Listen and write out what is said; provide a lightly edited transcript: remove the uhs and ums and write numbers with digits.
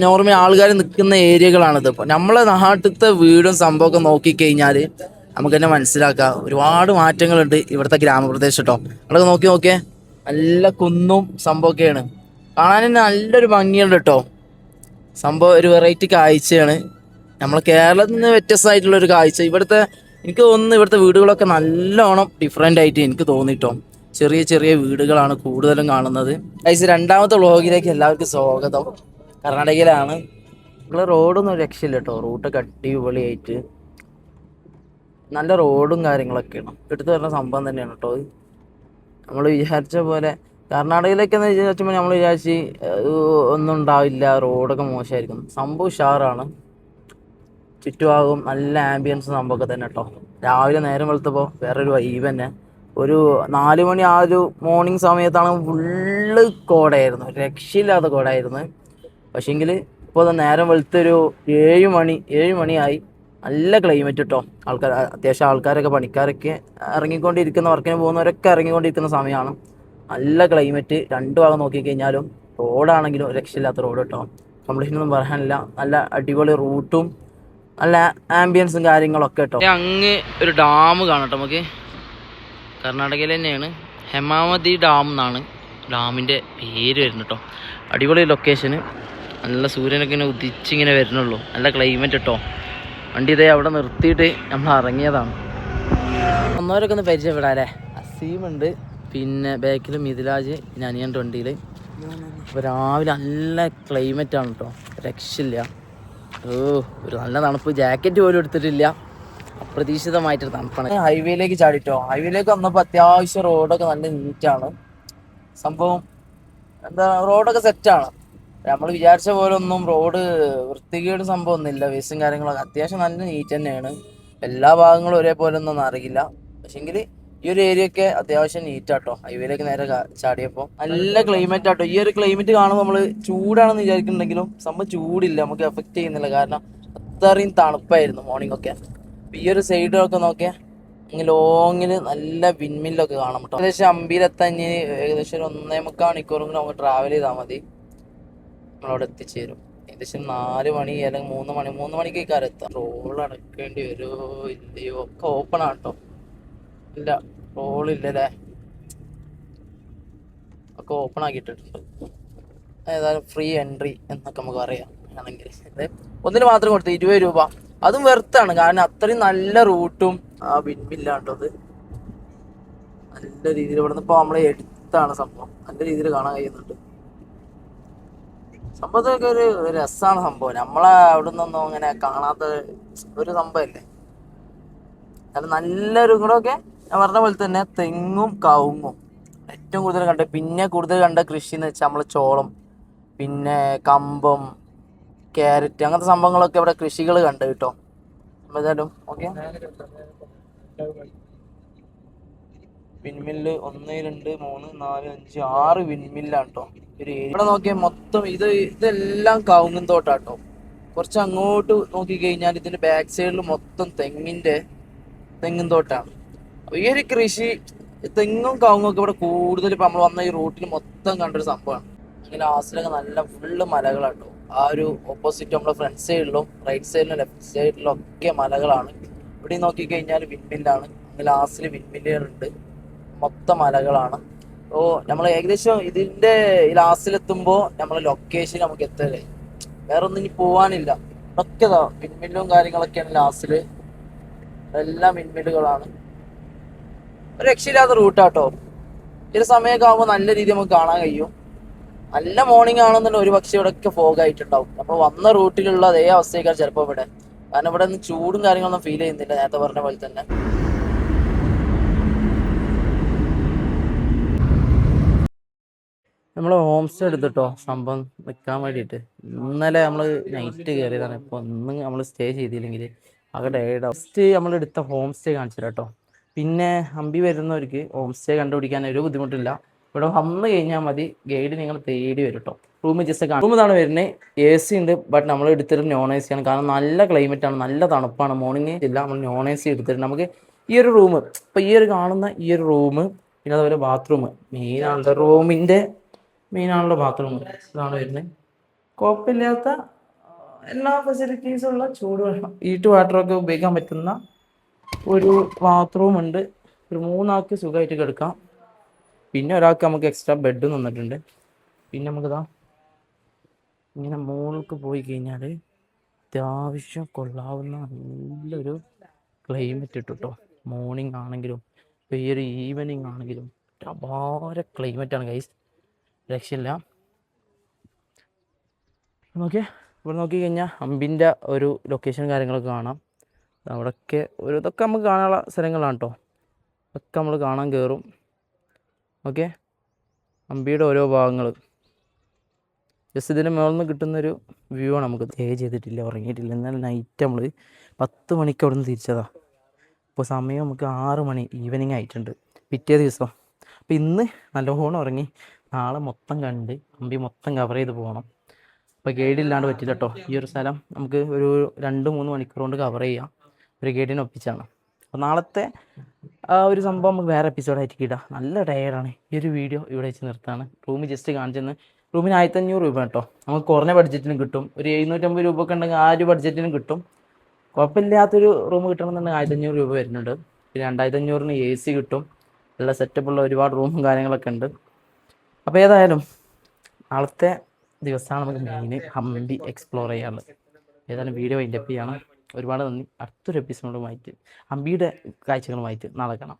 Normal ആൾക്കാർ നിൽക്കുന്ന ഏരിയകളാണിത്. ഇപ്പോൾ നമ്മളെ നാട്ടിലത്തെ വീടും സംഭവമൊക്കെ നോക്കിക്കഴിഞ്ഞാൽ നമുക്ക് തന്നെ മനസ്സിലാക്കാം ഒരുപാട് മാറ്റങ്ങളുണ്ട് ഇവിടുത്തെ ഗ്രാമപ്രദേശം കേട്ടോ. നമ്മളൊക്കെ നോക്കിയേ നല്ല കുന്നും സംഭവമൊക്കെയാണ്, കാണാൻ തന്നെ നല്ലൊരു ഭംഗിയുണ്ട് കേട്ടോ. സംഭവം ഒരു വെറൈറ്റി കാഴ്ചയാണ്, നമ്മളെ കേരളത്തിൽ നിന്ന് വ്യത്യസ്തമായിട്ടുള്ളൊരു കാഴ്ച. എനിക്ക് തോന്നുന്നു ഇവിടുത്തെ വീടുകളൊക്കെ നല്ലോണം ഡിഫറെൻ്റ് ആയിട്ട് എനിക്ക് തോന്നിട്ടോ. ചെറിയ ചെറിയ വീടുകളാണ് കൂടുതലും കാണുന്നത്. രണ്ടാമത്തെ വ്ളോഗിലേക്ക് എല്ലാവർക്കും സ്വാഗതം. കർണാടകയിലാണ്. ഇവിടെ റോഡൊന്നും ഒരു രക്ഷയില്ല കേട്ടോ. റൂട്ടൊക്കെ അടിപൊളിയായിട്ട് നല്ല റോഡും കാര്യങ്ങളൊക്കെയാണ്. എടുത്തു വരുന്ന സംഭവം തന്നെയാണ് കേട്ടോ. നമ്മൾ വിചാരിച്ച പോലെ കർണാടകയിലേക്കെന്ന് വിചാരിച്ചപ്പോൾ നമ്മൾ വിചാരിച്ച് ഒന്നും ഉണ്ടാവില്ല, റോഡൊക്കെ മോശമായിരിക്കും. സംഭവം ഉഷാറാണ്. ചുറ്റുഭാഗവും നല്ല ആംബിയൻസ് സംഭവമൊക്കെ തന്നെ കേട്ടോ. രാവിലെ നേരം വെളുത്തപ്പോൾ വേറൊരു വൈബ് തന്നെ. ഒരു 4 മണി ആ ഒരു മോർണിംഗ് സമയത്താണ് ഫുള്ള് കോടയായിരുന്നു, രക്ഷയില്ലാത്ത കോടയായിരുന്നു. പക്ഷേങ്കിൽ ഇപ്പോൾ നേരം വെളുത്തൊരു 7 മണിയായി. നല്ല ക്ലൈമറ്റ് കേട്ടോ. അത്യാവശ്യം ആൾക്കാരൊക്കെ, പണിക്കാരൊക്കെ ഇറങ്ങിക്കൊണ്ടിരിക്കുന്ന, വർക്കിന് പോകുന്നവരൊക്കെ ഇറങ്ങിക്കൊണ്ടിരിക്കുന്ന സമയമാണ്. നല്ല ക്ലൈമറ്റ്. രണ്ടു ഭാഗം നോക്കിക്കഴിഞ്ഞാലും റോഡാണെങ്കിലും രക്ഷയില്ലാത്ത റോഡ് കേട്ടോ. കംപ്ലീഷൻ ഒന്നും പറയാനില്ല. നല്ല അടിപൊളി റൂട്ടും നല്ല ആംബിയൻസും കാര്യങ്ങളൊക്കെ കേട്ടോ. അങ്ങ് ഒരു ഡാം കാണട്ടോ നമുക്ക്. കർണാടകയിൽ തന്നെയാണ്, ഹെമാവതി ഡാം എന്നാണ് ഡാമിൻ്റെ പേര് വരുന്നത് കേട്ടോ. അടിപൊളി ലൊക്കേഷന്. നല്ല സൂര്യനൊക്കെ ഇങ്ങനെ ഉദിച്ചിങ്ങനെ വരുന്നുള്ളൂ. നല്ല ക്ലൈമറ്റ് കേട്ടോ. വണ്ടി ഇതേ അവിടെ നിർത്തിയിട്ട് നമ്മൾ ഇറങ്ങിയതാണ്. ഒന്നവരൊക്കെ ഒന്ന് പരിചയപ്പെടാം അല്ലേ. അസീമുണ്ട്, പിന്നെ ബാക്കിൽ മിഥിലാജ്, പിന്നെ അനിയൻ്റെ വണ്ടിയിൽ. അപ്പോൾ രാവിലെ നല്ല ക്ലൈമറ്റാണ് കേട്ടോ, രക്ഷയില്ല. ഒരു നല്ല തണുപ്പ്. ജാക്കറ്റ് പോലും എടുത്തിട്ടില്ല, അപ്രതീക്ഷിതമായിട്ടൊരു തണുപ്പാണ്. ഹൈവേയിലേക്ക് ചാടിട്ടോ. ഹൈവേയിലേക്ക് വന്നപ്പോൾ അത്യാവശ്യം റോഡൊക്കെ നല്ല നീറ്റാണ് സംഭവം. റോഡൊക്കെ സെറ്റാണ്. നമ്മൾ വിചാരിച്ച പോലെ ഒന്നും റോഡ് വൃത്തികേട് സംഭവം ഒന്നുമില്ല. വേസ്റ്റും കാര്യങ്ങളൊക്കെ അത്യാവശ്യം നല്ല നീറ്റ് തന്നെയാണ്. എല്ലാ ഭാഗങ്ങളും ഒരേപോലെ ഒന്നും അറിയില്ല, പക്ഷെങ്കിൽ ഈ ഒരു ഏരിയ ഒക്കെ അത്യാവശ്യം നീറ്റാട്ടോ. ഹൈവേയിലേക്ക് നേരെ ചാടിയപ്പോൾ നല്ല ക്ലൈമറ്റ് ആട്ടോ. ഈ ഒരു ക്ലൈമറ്റ് കാണുമ്പോൾ നമ്മൾ ചൂടാണെന്ന് വിചാരിക്കുന്നുണ്ടെങ്കിലും സംഭവം ചൂടില്ല, നമുക്ക് എഫക്റ്റ് ചെയ്യുന്നില്ല. കാരണം അത്രയും തണുപ്പായിരുന്നു മോർണിംഗ് ഒക്കെ. ഈ ഒരു സൈഡൊക്കെ നോക്കിയാൽ ഇങ്ങനെ ലോങ്ങിൽ നല്ല വിൻമില്ലൊക്കെ കാണാം കേട്ടോ. ഏകദേശം അമ്പീലെത്താൻ ഏകദേശം ഒരു 1.25 മണിക്കൂറും കൂടെ നമുക്ക് ട്രാവൽ ചെയ്താൽ മതി, നമ്മളവിടെ എത്തിച്ചേരും. ഏകദേശം 4 മണി അല്ലെങ്കിൽ 3 മണിക്കേക്കാരം എത്താം. റോൾ അടക്കേണ്ടി വരുമോ ഇല്ലയോ, ഒക്കെ ഓപ്പൺ ആണ് കേട്ടോ. ഇല്ല, റോളില്ലല്ലേ, ഒക്കെ ഓപ്പൺ ആക്കിയിട്ടിട്ടുണ്ട്. ഏതായാലും ഫ്രീ എൻട്രി എന്നൊക്കെ നമുക്ക് അറിയാം. ആണെങ്കിൽ ഒന്നിന് മാത്രം കൊടുത്ത് 20 രൂപ. അതും വെർത്താണ്, കാരണം അത്രയും നല്ല റൂട്ടും ആ വിൻമില്ലാട്ടോ. അത് നല്ല രീതിയിൽ ഇവിടെ നിന്ന് ഇപ്പോൾ നമ്മളെ എടുത്താണ് സംഭവം, നല്ല രീതിയിൽ കാണാൻ കഴിയുന്നുണ്ട്. സംഭവത്തൊക്കെ ഒരു രസമാണ് സംഭവം. നമ്മളെ അവിടെ നിന്നൊന്നും അങ്ങനെ കാണാത്ത ഒരു സംഭവമല്ലേ. അത് നല്ലൊരു കൂടെയൊക്കെ ഞാൻ പറഞ്ഞ പോലെ തന്നെ തെങ്ങും കവുങ്ങും ഏറ്റവും കൂടുതൽ കണ്ട. പിന്നെ കൂടുതൽ കണ്ട കൃഷി എന്ന് വെച്ചാൽ നമ്മൾ ചോളം, പിന്നെ കമ്പം, ക്യാരറ്റ്, അങ്ങനത്തെ സംഭവങ്ങളൊക്കെ ഇവിടെ കൃഷികൾ കണ്ട് കേട്ടോ. ഏതായാലും ഓക്കെ. വിൻമില്ല് 1 2 3 4 5 6 വിൻമില്ലാണ് കേട്ടോ. ഇവിടെ നോക്കിയാൽ മൊത്തം ഇതെല്ലാം കവുങ്ങും തോട്ടാട്ടോ. കുറച്ച് അങ്ങോട്ട് നോക്കി കഴിഞ്ഞാൽ ഇതിന്റെ ബാക്ക് സൈഡിൽ മൊത്തം തെങ്ങും തോട്ടാണ്. അപ്പൊ ഈ ഒരു കൃഷി, തെങ്ങും കവുങ്ങും ഒക്കെ ഇവിടെ കൂടുതൽ ഇപ്പൊ നമ്മൾ വന്ന ഈ റൂട്ടിൽ മൊത്തം കണ്ടൊരു സംഭവമാണ്. അങ്ങനെ ലാസ്റ്റിലൊക്കെ നല്ല ഫുള്ള് മലകളാട്ടോ. ആ ഒരു ഓപ്പോസിറ്റ് നമ്മുടെ ഫ്രണ്ട് സൈഡിലും റൈറ്റ് സൈഡിലും ലെഫ്റ്റ് സൈഡിലും ഒക്കെ മലകളാണ്. ഇവിടെ നോക്കി കഴിഞ്ഞാൽ വിൻമില്ലാണ്. അങ്ങനെ ലാസ്റ്റിൽ വിൻമില്ലുകളുണ്ട്, മൊത്തം മലകളാണ്. അപ്പോൾ നമ്മൾ ഏകദേശം ഇതിന്റെ ലാസ്റ്റിലെത്തുമ്പോൾ നമ്മളെ ലൊക്കേഷൻ നമുക്ക് എത്തല്ലേ, വേറെ ഒന്നും ഇനി പോവാനില്ല. ഒക്കെ വിൻമില്ലും കാര്യങ്ങളൊക്കെയാണ് ലാസ്റ്റില്. എല്ലാം വിൻമില്ലുകളാണ്. ഒരു രക്ഷയില്ലാത്ത റൂട്ടാട്ടോ. ഈ ഒരു സമയമൊക്കെ ആകുമ്പോൾ നല്ല രീതിയിൽ നമുക്ക് കാണാൻ കഴിയും. നല്ല മോർണിംഗ് ആണെന്നുണ്ടെങ്കിൽ ഒരു പക്ഷേ ഇവിടെ ഒക്കെ ഫോഗ് ആയിട്ടുണ്ടാവും. അപ്പോൾ വന്ന റൂട്ടിലുള്ള അതേ അവസ്ഥയൊക്കെ ചിലപ്പോൾ ഇവിടെ, കാരണം ഇവിടെ നിന്ന് ചൂടും കാര്യങ്ങളൊന്നും ഫീൽ ചെയ്യുന്നില്ല, നേരത്തെ പറഞ്ഞ പോലെ തന്നെ. നമ്മൾ ഹോം സ്റ്റേ എടുത്തിട്ടോ സംഭവം നിൽക്കാൻ വേണ്ടിയിട്ട്. ഇന്നലെ നമ്മൾ നൈറ്റ് കയറിയതാണ്. ഇപ്പോൾ ഇന്ന് നമ്മൾ സ്റ്റേ ചെയ്തില്ലെങ്കിൽ ആകെ ടയേർഡ്. ഫസ്റ്റ് നമ്മൾ എടുത്ത ഹോം സ്റ്റേ കാണിച്ചു കേട്ടോ. പിന്നെ ഹമ്പി വരുന്നവർക്ക് ഹോം സ്റ്റേ കണ്ടുപിടിക്കാൻ ഒരു ബുദ്ധിമുട്ടില്ല. ഇവിടെ വന്നു കഴിഞ്ഞാൽ മതി, ഗൈഡ് നിങ്ങൾ തേടി വരും കേട്ടോ. റൂം ജസ്റ്റ് കാണും. റൂം ഇതാണ് വരുന്നത്. AC ഉണ്ട്, ബട്ട് നമ്മൾ എടുത്തിട്ട് നോൺ AC ആണ്. കാരണം നല്ല ക്ലൈമറ്റ് ആണ്, നല്ല തണുപ്പാണ്. മോർണിംഗ് ഇല്ല, നമ്മൾ നോൺ AC എടുത്തിട്ട് നമുക്ക് ഈ ഒരു റൂം, ഇപ്പം ഈ ഒരു കാണുന്ന ഈ ഒരു റൂം, പിന്നെ അതുപോലെ ബാത്റൂം മെയിനാണല്ലോ. മെയിനാണല്ലോ ബാത്റൂം ഇതാണ് വരുന്നത്. കുഴപ്പമില്ലാത്ത എല്ലാ ഫെസിലിറ്റീസും ഉള്ള ചൂടുവെള്ളം ഹീറ്റ് വാട്ടറൊക്കെ ഉപയോഗിക്കാൻ പറ്റുന്ന ഒരു ബാത്റൂം ഉണ്ട്. ഒരു 3 ആൾക്ക് സുഖമായിട്ട് കിടക്കാം. പിന്നെ ഒരാൾക്ക് നമുക്ക് എക്സ്ട്രാ ബെഡ് തന്നിട്ടുണ്ട്. പിന്നെ നമുക്കിതാ ഇങ്ങനെ മുകളിലേക്ക് പോയി കഴിഞ്ഞാൽ അത്യാവശ്യം കൊള്ളാവുന്ന നല്ലൊരു ക്ലൈമറ്റ് ഇട്ടു. മോർണിംഗ് ആണെങ്കിലും ഇപ്പോൾ ഈ ഒരു ഈവനിങ് ആണെങ്കിലും അപാര ക്ലൈമറ്റാണ് ഗൈസ്, രക്ഷയില്ല. നോക്കിയേ, ഇവിടെ നോക്കി കഴിഞ്ഞാൽ അമ്പിൻ്റെ ഒരു ലൊക്കേഷൻ കാര്യങ്ങളൊക്കെ കാണാം. അവിടെയൊക്കെ ഇതൊക്കെ നമുക്ക് കാണാനുള്ള സ്ഥലങ്ങളാണ് കേട്ടോ. ഒക്കെ നമ്മൾ കാണാൻ കയറും. ഓക്കെ, അമ്പിയുടെ ഓരോ ഭാഗങ്ങൾ ജസ്റ്റ് ഇതിൻ്റെ മുകളിൽ നിന്ന് കിട്ടുന്നൊരു വ്യൂ ആണ്. നമുക്ക് സ്റ്റേ ചെയ്തിട്ടില്ല, ഉറങ്ങിയിട്ടില്ല. എന്നാൽ നൈറ്റ് നമ്മൾ 10 മണിക്ക് അവിടെ നിന്ന് തിരിച്ചതാണ്. ഇപ്പോൾ സമയം നമുക്ക് 6 മണി ഈവനിങ് ആയിട്ടുണ്ട്, പിറ്റേ ദിവസം. അപ്പോൾ ഇന്ന് നല്ലോണം ഉറങ്ങി, നാളെ മൊത്തം കണ്ട് അമ്പി മൊത്തം കവർ ചെയ്ത് പോകണം. അപ്പോൾ ഗൈഡില്ലാണ്ട് പറ്റില്ല കേട്ടോ. ഈ ഒരു സ്ഥലം നമുക്ക് ഒരു 2-3 മണിക്കൂർ കൊണ്ട് കവർ ചെയ്യാം, ഒരു ഗൈഡിനെ ഒപ്പിച്ചാണ്. അപ്പോൾ നാളത്തെ ആ ഒരു സംഭവം നമുക്ക് വേറെ എപ്പിസോഡായിട്ട് കിട്ടാം. നല്ല ടയർഡാണ്. ഈ ഒരു വീഡിയോ ഇവിടെ വെച്ച് നിർത്താണ്. Room just കാണിച്ചെന്ന്. റൂമിന് 1500 രൂപ കേട്ടോ. നമുക്ക് കുറഞ്ഞ ബഡ്ജറ്റിനും കിട്ടും. ഒരു 750 രൂപ ഒക്കെ ഉണ്ടെങ്കിൽ ആ ഒരു ബഡ്ജറ്റിനും കിട്ടും. കുഴപ്പമില്ലാത്തൊരു റൂം കിട്ടണമെന്നുണ്ടെങ്കിൽ 1500 രൂപ വരുന്നുണ്ട്. പിന്നെ 2500-ന് AC കിട്ടും. നല്ല സെറ്റപ്പുള്ള ഒരുപാട് റൂമും കാര്യങ്ങളൊക്കെ ഉണ്ട്. അപ്പോൾ ഏതായാലും നാളത്തെ ദിവസമാണ് നമുക്ക് മെയിൻ ഹംപി എക്സ്പ്ലോർ ചെയ്യാനുള്ളത്. ഏതായാലും വീഡിയോ വൈൻഡപ്പ് ചെയ്യണം. ഒരുപാട് നന്ദി. അടുത്തൊരു എപ്പിസോഡുമായിട്ട് ഹംപിയുടെ കാഴ്ചകളുമായിട്ട് നാളെ കാണാം.